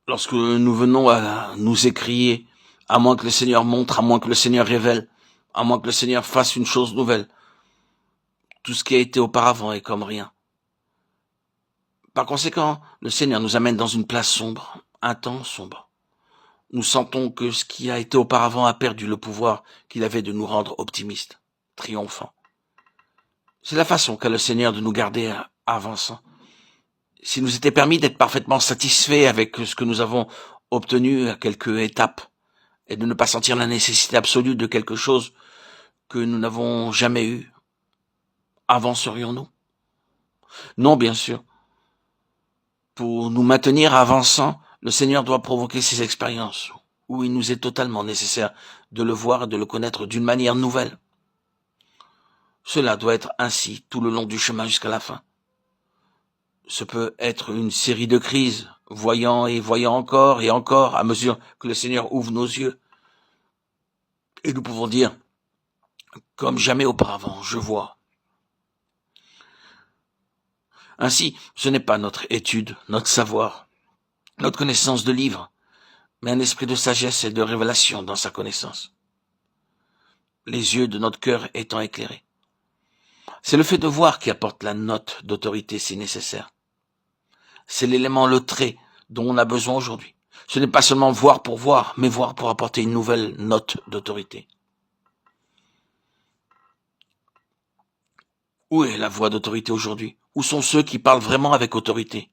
lorsque nous venons à nous écrier, à moins que le Seigneur montre, à moins que le Seigneur révèle, à moins que le Seigneur fasse une chose nouvelle, tout ce qui a été auparavant est comme rien. Par conséquent, le Seigneur nous amène dans une place sombre, un temps sombre. Nous sentons que ce qui a été auparavant a perdu le pouvoir qu'il avait de nous rendre optimistes, triomphants. C'est la façon qu'a le Seigneur de nous garder avançants. S'il nous était permis d'être parfaitement satisfaits avec ce que nous avons obtenu à quelques étapes et de ne pas sentir la nécessité absolue de quelque chose que nous n'avons jamais eu, avancerions-nous? Non, bien sûr. Pour nous maintenir avançants, le Seigneur doit provoquer ces expériences où il nous est totalement nécessaire de le voir et de le connaître d'une manière nouvelle. Cela doit être ainsi tout le long du chemin jusqu'à la fin. Ce peut être une série de crises, voyant et voyant encore et encore à mesure que le Seigneur ouvre nos yeux. Et nous pouvons dire, comme jamais auparavant, je vois. Ainsi, ce n'est pas notre étude, notre savoir, notre connaissance de livres, mais un esprit de sagesse et de révélation dans sa connaissance. Les yeux de notre cœur étant éclairés. C'est le fait de voir qui apporte la note d'autorité si nécessaire. C'est l'élément, le trait dont on a besoin aujourd'hui. Ce n'est pas seulement voir pour voir, mais voir pour apporter une nouvelle note d'autorité. Où est la voix d'autorité aujourd'hui? Où sont ceux qui parlent vraiment avec autorité?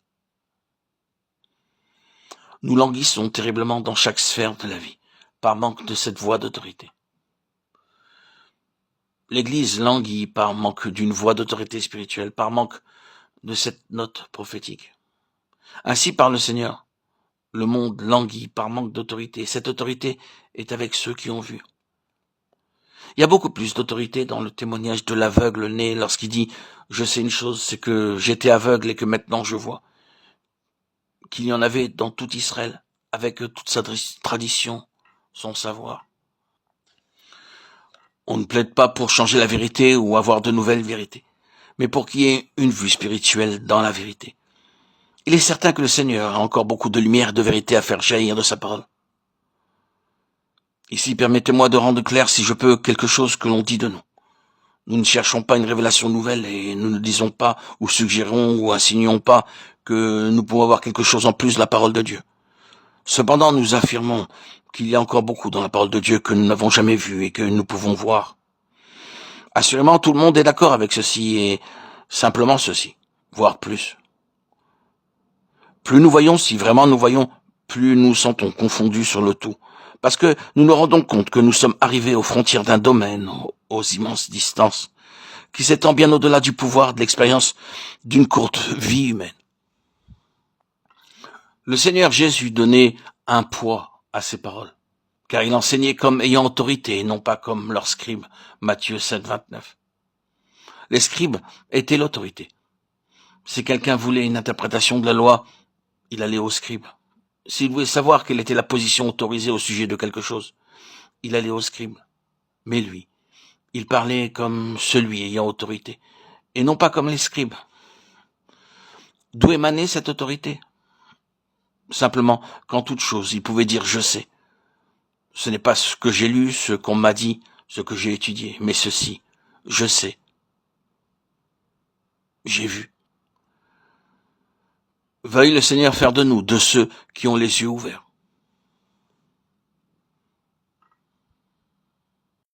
Nous languissons terriblement dans chaque sphère de la vie, par manque de cette voix d'autorité. L'Église languit par manque d'une voix d'autorité spirituelle, par manque de cette note prophétique. Ainsi parle le Seigneur. Le monde languit par manque d'autorité. Cette autorité est avec ceux qui ont vu. Il y a beaucoup plus d'autorité dans le témoignage de l'aveugle né lorsqu'il dit « Je sais une chose, c'est que j'étais aveugle et que maintenant je vois », qu'il y en avait dans tout Israël, avec toute sa tradition, son savoir. On ne plaide pas pour changer la vérité ou avoir de nouvelles vérités, mais pour qu'il y ait une vue spirituelle dans la vérité. Il est certain que le Seigneur a encore beaucoup de lumière et de vérité à faire jaillir de sa parole. Ici, permettez-moi de rendre clair, si je peux, quelque chose que l'on dit de nous. Nous ne cherchons pas une révélation nouvelle et nous ne disons pas ou suggérons ou insinuons pas que nous pouvons avoir quelque chose en plus de la parole de Dieu. Cependant, nous affirmons qu'il y a encore beaucoup dans la parole de Dieu que nous n'avons jamais vu et que nous pouvons voir. Assurément, tout le monde est d'accord avec ceci et simplement ceci, voire plus. Plus nous voyons, si vraiment nous voyons, plus nous sentons confondus sur le tout. Parce que nous nous rendons compte que nous sommes arrivés aux frontières d'un domaine, aux immenses distances, qui s'étend bien au-delà du pouvoir de l'expérience d'une courte vie humaine. Le Seigneur Jésus donnait un poids à ses paroles, car il enseignait comme ayant autorité et non pas comme leurs scribes, Matthieu 7, 29. Les scribes étaient l'autorité. Si quelqu'un voulait une interprétation de la loi, il allait aux scribes. S'il voulait savoir quelle était la position autorisée au sujet de quelque chose, il allait au scribe. Mais lui, il parlait comme celui ayant autorité, et non pas comme les scribes. D'où émanait cette autorité? Simplement, qu'en toute chose, il pouvait dire « je sais ». Ce n'est pas ce que j'ai lu, ce qu'on m'a dit, ce que j'ai étudié, mais ceci, je sais. J'ai vu. Veuille le Seigneur faire de nous, de ceux qui ont les yeux ouverts,